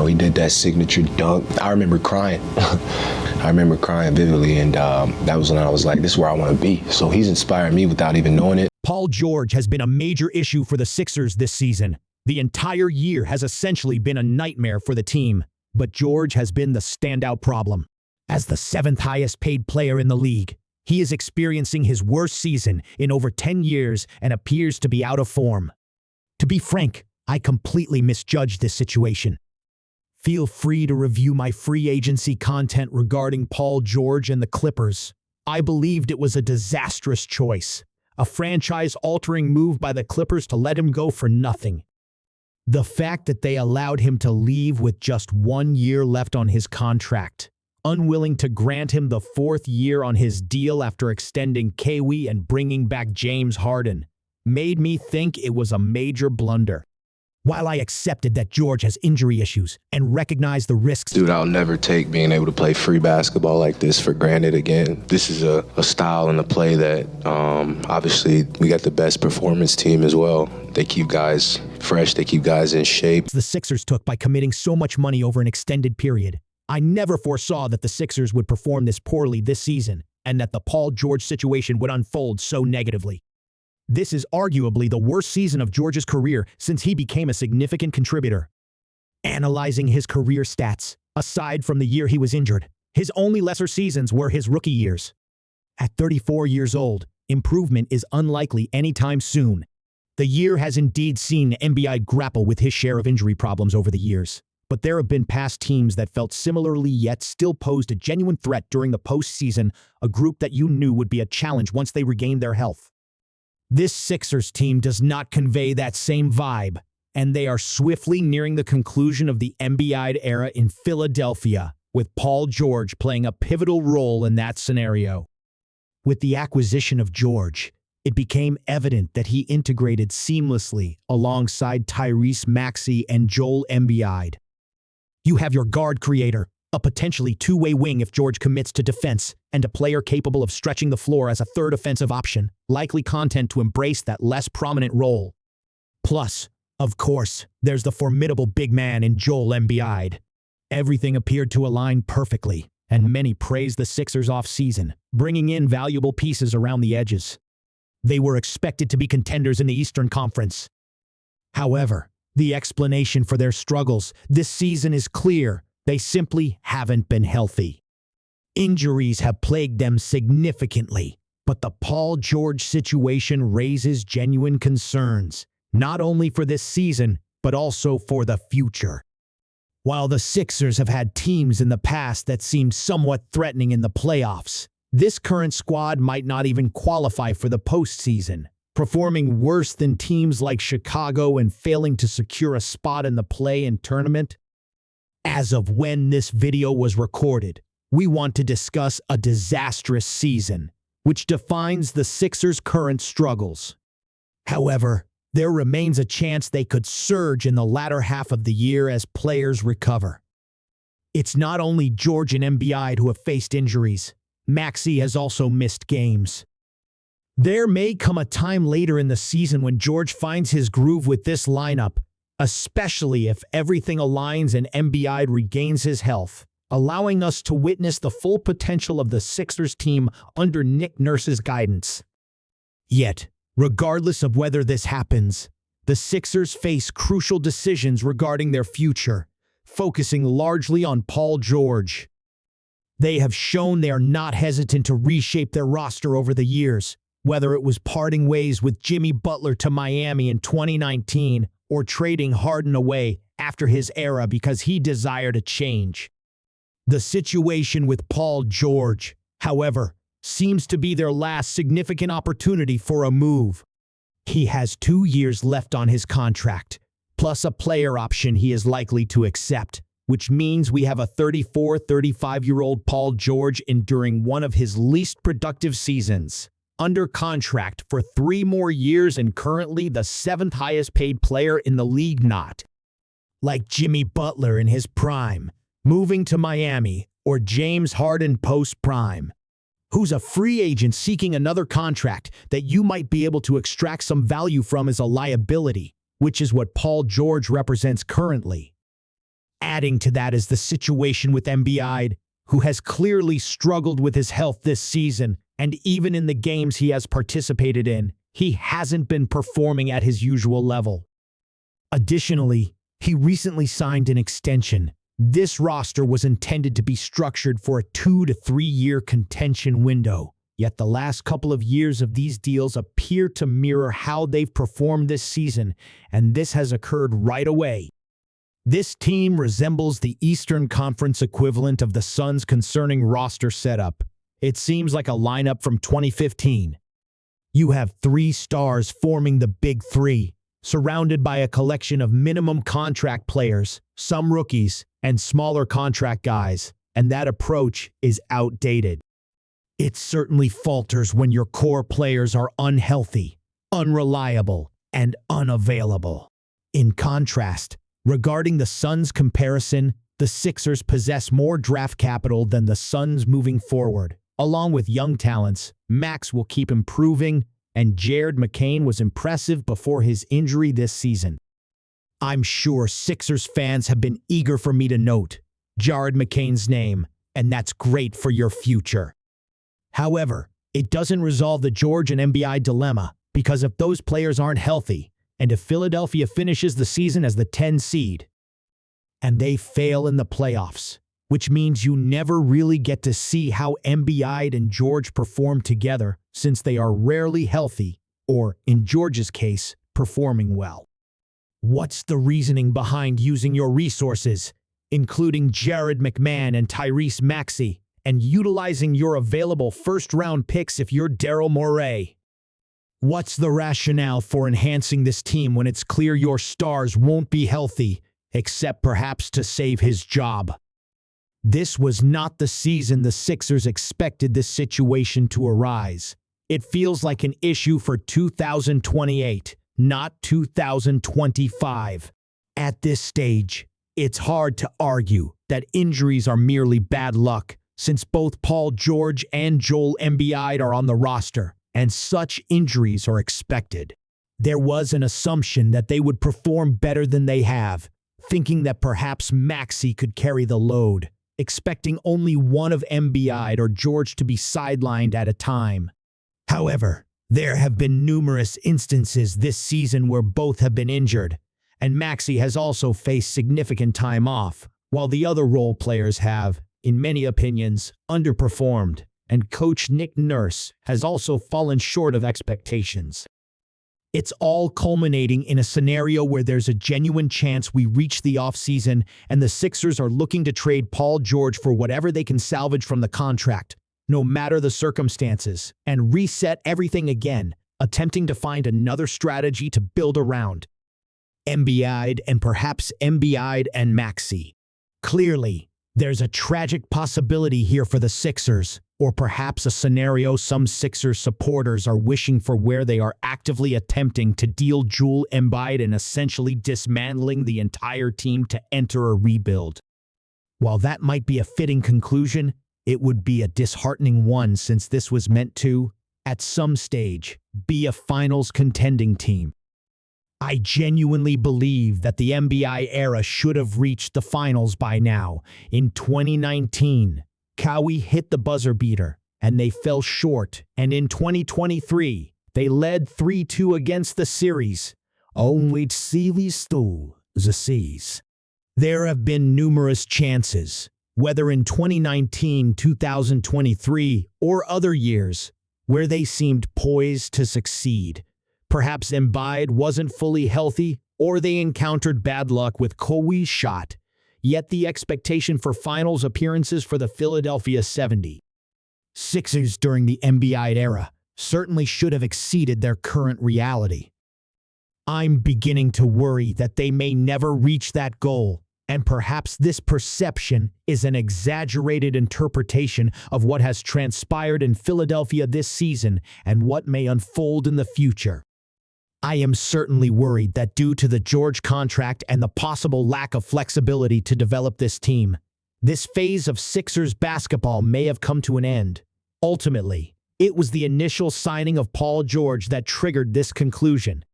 he did that signature dunk. I remember crying. I remember crying vividly, and that was when I was like, this is where I want to be. So he's inspired me without even knowing it. Paul George has been a major issue for the Sixers this season. The entire year has essentially been a nightmare for the team, but George has been the standout problem. As the 7th highest paid player in the league, he is experiencing his worst season in over 10 years and appears to be out of form. To be frank, I completely misjudged this situation. Feel free to review my free agency content regarding Paul George and the Clippers. I believed it was a disastrous choice, a franchise-altering move by the Clippers to let him go for nothing. The fact that they allowed him to leave with just 1 year left on his contract, unwilling to grant him the 4th year on his deal after extending Kawhi and bringing back James Harden, made me think it was a major blunder. While I accepted that George has injury issues and recognized the risks... Dude, I'll never take being able to play free basketball like this for granted again. This is a style and a play that obviously we got the best performance team as well. They keep guys fresh, they keep guys in shape. The Sixers took by committing so much money over an extended period. I never foresaw that the Sixers would perform this poorly this season and that the Paul George situation would unfold so negatively. This is arguably the worst season of George's career since he became a significant contributor. Analyzing his career stats, aside from the year he was injured, his only lesser seasons were his rookie years. At 34 years old, improvement is unlikely anytime soon. The year has indeed seen Embiid grapple with his share of injury problems over the years, but there have been past teams that felt similarly yet still posed a genuine threat during the postseason, a group that you knew would be a challenge once they regained their health. This Sixers team does not convey that same vibe, and they are swiftly nearing the conclusion of the Embiid era in Philadelphia, with Paul George playing a pivotal role in that scenario. With the acquisition of George, it became evident that he integrated seamlessly alongside Tyrese Maxey and Joel Embiid. You have your guard creator, a potentially two-way wing if George commits to defense, and a player capable of stretching the floor as a third offensive option, likely content to embrace that less prominent role. Plus, of course, there's the formidable big man in Joel Embiid. Everything appeared to align perfectly, and many praised the Sixers off-season, bringing in valuable pieces around the edges. They were expected to be contenders in the Eastern Conference. However, the explanation for their struggles this season is clear. They simply haven't been healthy. Injuries have plagued them significantly, but the Paul George situation raises genuine concerns, not only for this season, but also for the future. While the Sixers have had teams in the past that seemed somewhat threatening in the playoffs, this current squad might not even qualify for the postseason, performing worse than teams like Chicago and failing to secure a spot in the play-in tournament. As of when this video was recorded, we want to discuss a disastrous season, which defines the Sixers' current struggles. However, there remains a chance they could surge in the latter half of the year as players recover. It's not only George and Embiid who have faced injuries. Maxey has also missed games. There may come a time later in the season when George finds his groove with this lineup, especially if everything aligns and Embiid regains his health, allowing us to witness the full potential of the Sixers team under Nick Nurse's guidance. Yet, regardless of whether this happens, the Sixers face crucial decisions regarding their future, focusing largely on Paul George. They have shown they are not hesitant to reshape their roster over the years, whether it was parting ways with Jimmy Butler to Miami in 2019 or trading Harden away after his era because he desired a change. The situation with Paul George, however, seems to be their last significant opportunity for a move. He has 2 years left on his contract, plus a player option he is likely to accept, which means we have a 35-year-old Paul George enduring one of his least productive seasons, under contract for 3 more years and currently the 7th highest paid player in the league, not like Jimmy Butler in his prime, moving to Miami, or James Harden post-prime, who's a free agent seeking another contract that you might be able to extract some value from as a liability, which is what Paul George represents currently. Adding to that is the situation with Embiid, who has clearly struggled with his health this season, and even in the games he has participated in, he hasn't been performing at his usual level. Additionally, he recently signed an extension. This roster was intended to be structured for a 2 to 3 year contention window, yet the last couple of years of these deals appear to mirror how they've performed this season, and this has occurred right away. This team resembles the Eastern Conference equivalent of the Suns concerning roster setup. It seems like a lineup from 2015. You have 3 stars forming the Big Three, surrounded by a collection of minimum contract players, some rookies, and smaller contract guys, and that approach is outdated. It certainly falters when your core players are unhealthy, unreliable, and unavailable. In contrast, regarding the Suns' comparison, the Sixers possess more draft capital than the Suns moving forward. Along with young talents, Max will keep improving, and Jared McCain was impressive before his injury this season. I'm sure Sixers fans have been eager for me to note Jared McCain's name, and that's great for your future. However, it doesn't resolve the George and Embiid dilemma, because if those players aren't healthy, and if Philadelphia finishes the season as the 10 seed, and they fail in the playoffs, which means you never really get to see how Embiid and George perform together since they are rarely healthy, or, in George's case, performing well. What's the reasoning behind using your resources, including Jared McMahon and Tyrese Maxey, and utilizing your available first-round picks if you're Daryl Morey? What's the rationale for enhancing this team when it's clear your stars won't be healthy, except perhaps to save his job? This was not the season the Sixers expected this situation to arise. It feels like an issue for 2028, not 2025. At this stage, it's hard to argue that injuries are merely bad luck, since both Paul George and Joel Embiid are on the roster, and such injuries are expected. There was an assumption that they would perform better than they have, thinking that perhaps Maxey could carry the load, expecting only one of Embiid or George to be sidelined at a time. However, there have been numerous instances this season where both have been injured, and Maxey has also faced significant time off, while the other role players have, in many opinions, underperformed, and coach Nick Nurse has also fallen short of expectations. It's all culminating in a scenario where there's a genuine chance we reach the offseason and the Sixers are looking to trade Paul George for whatever they can salvage from the contract, no matter the circumstances, and reset everything again, attempting to find another strategy to build around Embiid and perhaps Embiid and Maxey. Clearly, there's a tragic possibility here for the Sixers, or perhaps a scenario some Sixers supporters are wishing for where they are actively attempting to deal Joel Embiid and essentially dismantling the entire team to enter a rebuild. While that might be a fitting conclusion, it would be a disheartening one since this was meant to, at some stage, be a finals contending team. I genuinely believe that the NBA era should have reached the finals by now. In 2019, Kawhi hit the buzzer beater, and they fell short, and in 2023, they led 3-2 against the series. Only series to the seas. There have been numerous chances, whether in 2019, 2023, or other years, where they seemed poised to succeed. Perhaps Embiid wasn't fully healthy, or they encountered bad luck with Kawhi's shot. Yet the expectation for finals appearances for the Philadelphia 76ers during the Embiid era certainly should have exceeded their current reality. I'm beginning to worry that they may never reach that goal, and perhaps this perception is an exaggerated interpretation of what has transpired in Philadelphia this season and what may unfold in the future. I am certainly worried that due to the George contract and the possible lack of flexibility to develop this team, this phase of Sixers basketball may have come to an end. Ultimately, it was the initial signing of Paul George that triggered this conclusion,